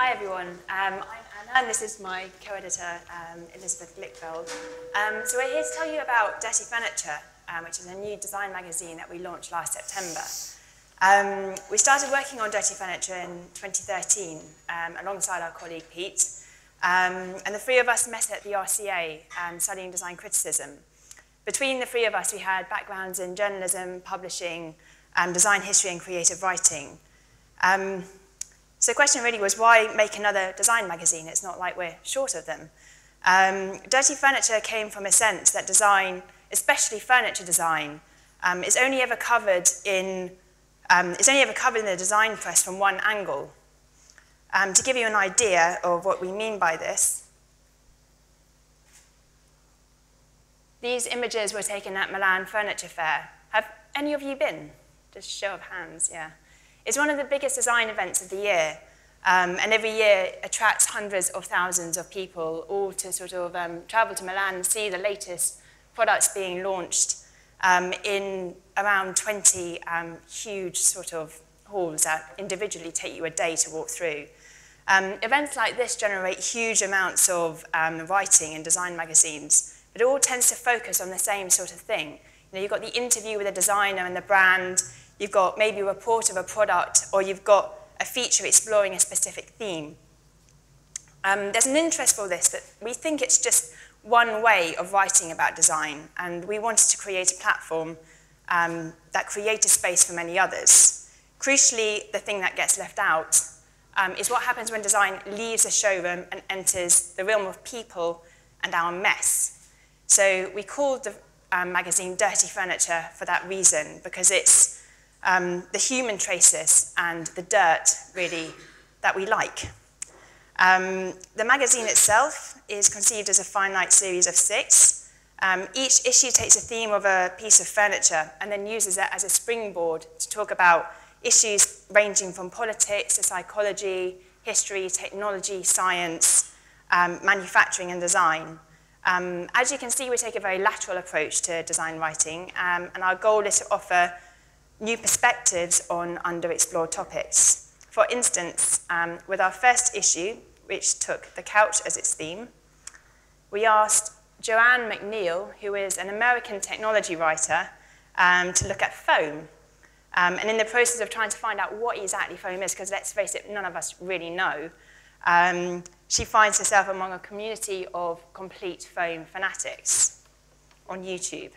Hi everyone, I'm Anna and this is my co-editor Elizabeth Glickfeld. So we're here to tell you about Dirty Furniture, which is a new design magazine that we launched last September. We started working on Dirty Furniture in 2013 alongside our colleague Pete, and the three of us met at the RCA studying design criticism. Between the three of us we had backgrounds in journalism, publishing, design history and creative writing. So the question really was, why make another design magazine? It's not like we're short of them. Dirty Furniture came from a sense that design, especially furniture design, is only ever covered in the design press from one angle. To give you an idea of what we mean by this, these images were taken at Milan Furniture Fair. Have any of you been? Just a show of hands, yeah. It's one of the biggest design events of the year, and every year attracts hundreds of thousands of people, all to sort of travel to Milan and see the latest products being launched in around 20 huge sort of halls that individually take you a day to walk through. Events like this generate huge amounts of writing in design magazines, but it all tends to focus on the same sort of thing. You know, you've got the interview with the designer and the brand, you've got maybe a report of a product, or you've got a feature exploring a specific theme. There's an interest for this, but we think it's just one way of writing about design, and we wanted to create a platform that created space for many others. Crucially, the thing that gets left out is what happens when design leaves a showroom and enters the realm of people and our mess. So we called the magazine Dirty Furniture for that reason, because it's the human traces and the dirt, really, that we like. The magazine itself is conceived as a finite series of 6. Each issue takes a theme of a piece of furniture and then uses it as a springboard to talk about issues ranging from politics to psychology, history, technology, science, manufacturing and design. As you can see, we take a very lateral approach to design writing, and our goal is to offer new perspectives on underexplored topics. For instance, with our first issue, which took the couch as its theme, we asked Joanne McNeil, who is an American technology writer, to look at foam. And in the process of trying to find out what exactly foam is, because let's face it, none of us really know, she finds herself among a community of complete foam fanatics on YouTube.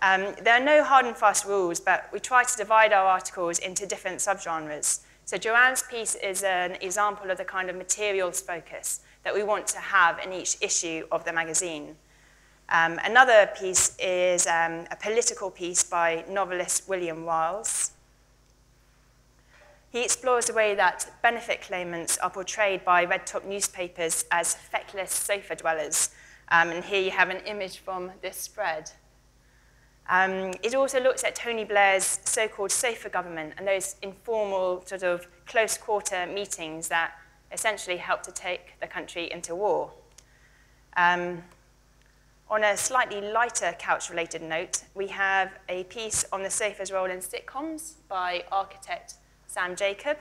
There are no hard and fast rules, but we try to divide our articles into different subgenres. So Joanne's piece is an example of the kind of materials focus that we want to have in each issue of the magazine. Another piece is a political piece by novelist William Wiles. He explores the way that benefit claimants are portrayed by red-top newspapers as feckless sofa dwellers. And here you have an image from this spread. It also looks at Tony Blair's so-called sofa government and those informal, sort of close-quarter meetings that essentially helped to take the country into war. On a slightly lighter couch-related note, we have a piece on the sofa's role in sitcoms by architect Sam Jacob,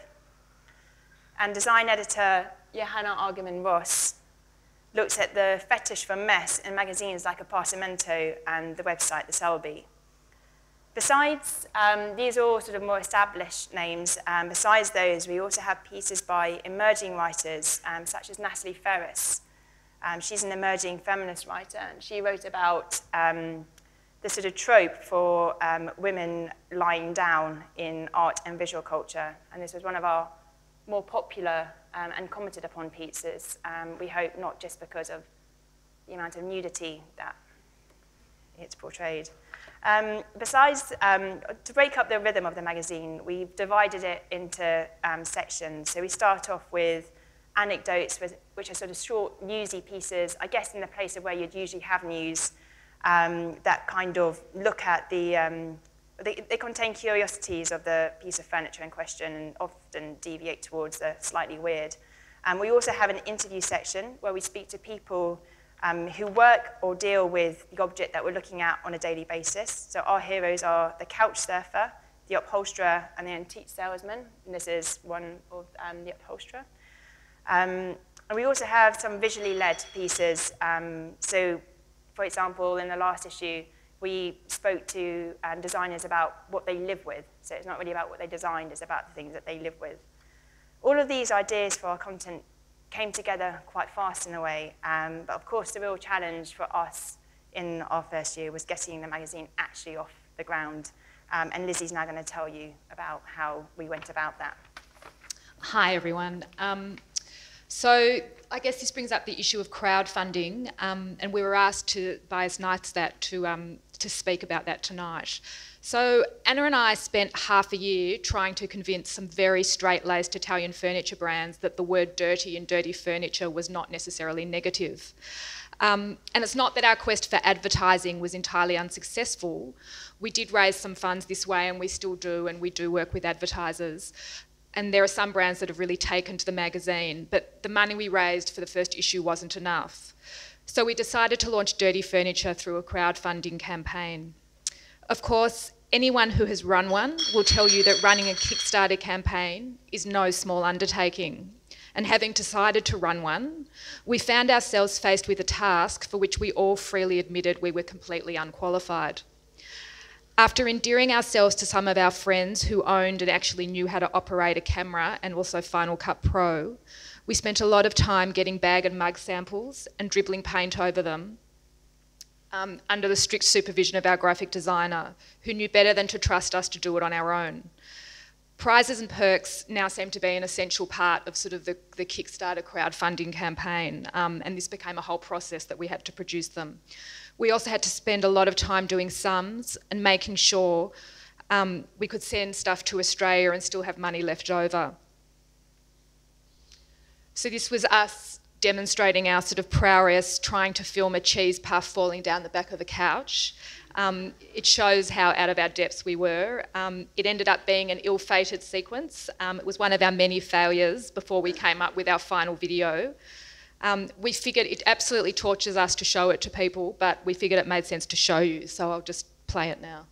and design editor Johanna Argeman-Ross looks at the fetish for mess in magazines like Apartamento and the website The Selby. Besides, these are all sort of more established names. Besides those, we also have pieces by emerging writers, such as Natalie Ferris. She's an emerging feminist writer, and she wrote about the sort of trope for women lying down in art and visual culture. And this was one of our more popular and commented upon pieces. We hope not just because of the amount of nudity that it's portrayed. Besides, to break up the rhythm of the magazine, we've divided it into sections. So we start off with anecdotes, which are sort of short, newsy pieces, I guess in the place of where you'd usually have news, that kind of look at the, they contain curiosities of the piece of furniture in question and often deviate towards the slightly weird. We also have an interview section where we speak to people who work or deal with the object that we're looking at on a daily basis. So our heroes are the couch surfer, the upholsterer, and the antique salesman. And this is one of the upholsterer. And we also have some visually led pieces. So, for example, in the last issue, we spoke to designers about what they live with. So it's not really about what they designed, it's about the things that they live with. All of these ideas for our content came together quite fast in a way. But of course, the real challenge for us in our first year was getting the magazine actually off the ground. And Lizzie's now going to tell you about how we went about that. Hi, everyone. So I guess this brings up the issue of crowdfunding, and we were asked by Snipestat to speak about that tonight. So Anna and I spent half a year trying to convince some very straight-laced Italian furniture brands that the word dirty in dirty furniture was not necessarily negative. And it's not that our quest for advertising was entirely unsuccessful. We did raise some funds this way, and we still do, and we do work with advertisers. And there are some brands that have really taken to the magazine, but the money we raised for the first issue wasn't enough. So we decided to launch Dirty Furniture through a crowdfunding campaign. Of course, anyone who has run one will tell you that running a Kickstarter campaign is no small undertaking. And having decided to run one, we found ourselves faced with a task for which we all freely admitted we were completely unqualified. After endearing ourselves to some of our friends who owned and actually knew how to operate a camera and also Final Cut Pro, we spent a lot of time getting bag and mug samples and dribbling paint over them under the strict supervision of our graphic designer, who knew better than to trust us to do it on our own. Prizes and perks now seem to be an essential part of sort of the Kickstarter crowdfunding campaign, and this became a whole process that we had to produce them. We also had to spend a lot of time doing sums and making sure we could send stuff to Australia and still have money left over. So this was us demonstrating our sort of prowess trying to film a cheese puff falling down the back of a couch. It shows how out of our depths we were. It ended up being an ill-fated sequence. It was one of our many failures before we came up with our final video. We figured it absolutely tortures us to show it to people, but we figured it made sense to show you, so I'll just play it now.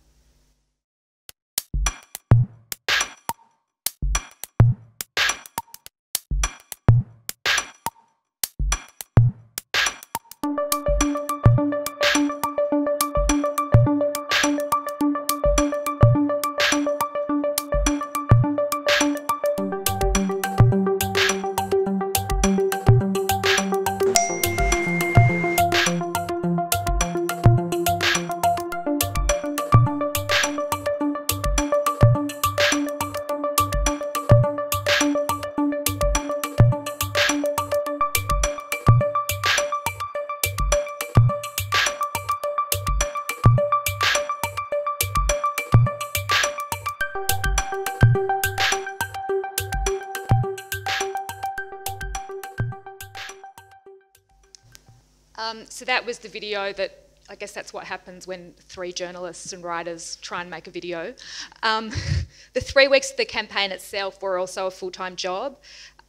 So that was the video that, I guess that's what happens when 3 journalists and writers try and make a video. The 3 weeks of the campaign itself were also a full-time job.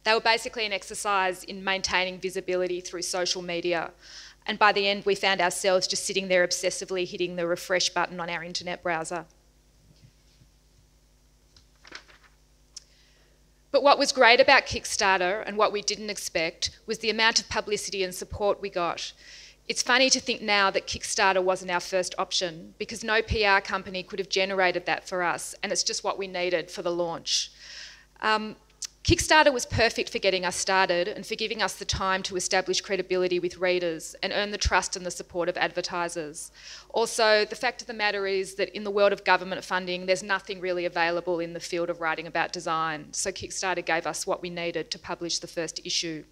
They were basically an exercise in maintaining visibility through social media. And by the end, we found ourselves just sitting there obsessively hitting the refresh button on our internet browser. But what was great about Kickstarter, and what we didn't expect, was the amount of publicity and support we got. It's funny to think now that Kickstarter wasn't our first option, because no PR company could have generated that for us, and it's just what we needed for the launch. Kickstarter was perfect for getting us started and for giving us the time to establish credibility with readers and earn the trust and the support of advertisers. Also, the fact of the matter is that in the world of government funding, there's nothing really available in the field of writing about design, so Kickstarter gave us what we needed to publish the first issue.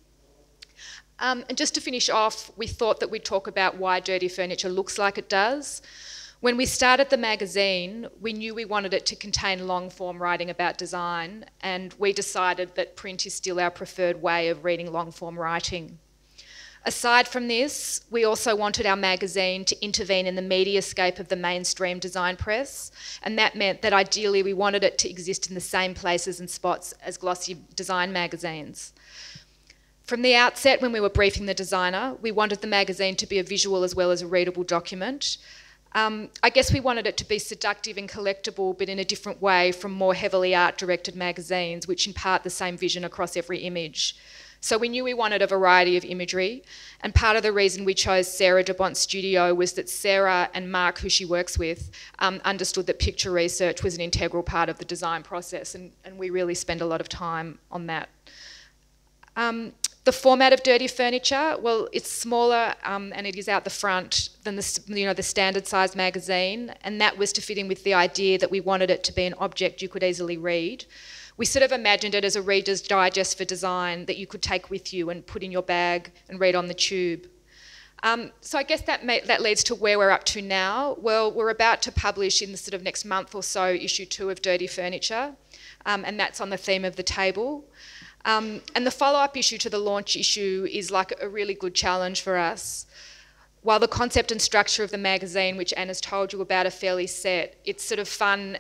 And just to finish off, we thought that we'd talk about why Dirty Furniture looks like it does. When we started the magazine, we knew we wanted it to contain long-form writing about design, and we decided that print is still our preferred way of reading long-form writing. Aside from this, we also wanted our magazine to intervene in the mediascape of the mainstream design press, and that meant that ideally we wanted it to exist in the same places and spots as glossy design magazines. From the outset, when we were briefing the designer, we wanted the magazine to be a visual as well as a readable document. I guess we wanted it to be seductive and collectible, but in a different way from more heavily art-directed magazines, which impart the same vision across every image. So we knew we wanted a variety of imagery, and part of the reason we chose Sarah DeBont's studio was that Sarah and Mark, who she works with, understood that picture research was an integral part of the design process, and we really spend a lot of time on that. The format of Dirty Furniture, well, it's smaller and it is out the front than the standard size magazine, and that was to fit in with the idea that we wanted it to be an object you could easily read. We sort of imagined it as a Reader's Digest for design that you could take with you and put in your bag and read on the tube. So I guess that leads to where we're up to now. Well, we're about to publish in the sort of next month or so issue 2 of Dirty Furniture, and that's on the theme of the table. And the follow-up issue to the launch issue is like a really good challenge for us. While the concept and structure of the magazine, which Anna's told you about, are fairly set, it's sort of fun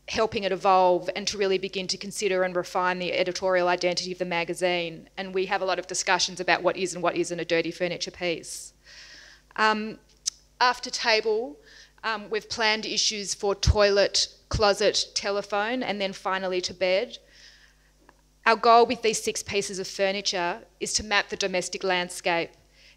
helping it evolve and to really begin to consider and refine the editorial identity of the magazine. And we have a lot of discussions about what is and what isn't a Dirty Furniture piece. After table, we've planned issues for toilet, closet, telephone, and then finally to bed. Our goal with these 6 pieces of furniture is to map the domestic landscape.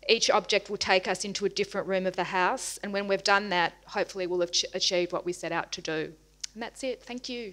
Each object will take us into a different room of the house, and when we've done that, hopefully we'll have achieved what we set out to do. And that's it. Thank you.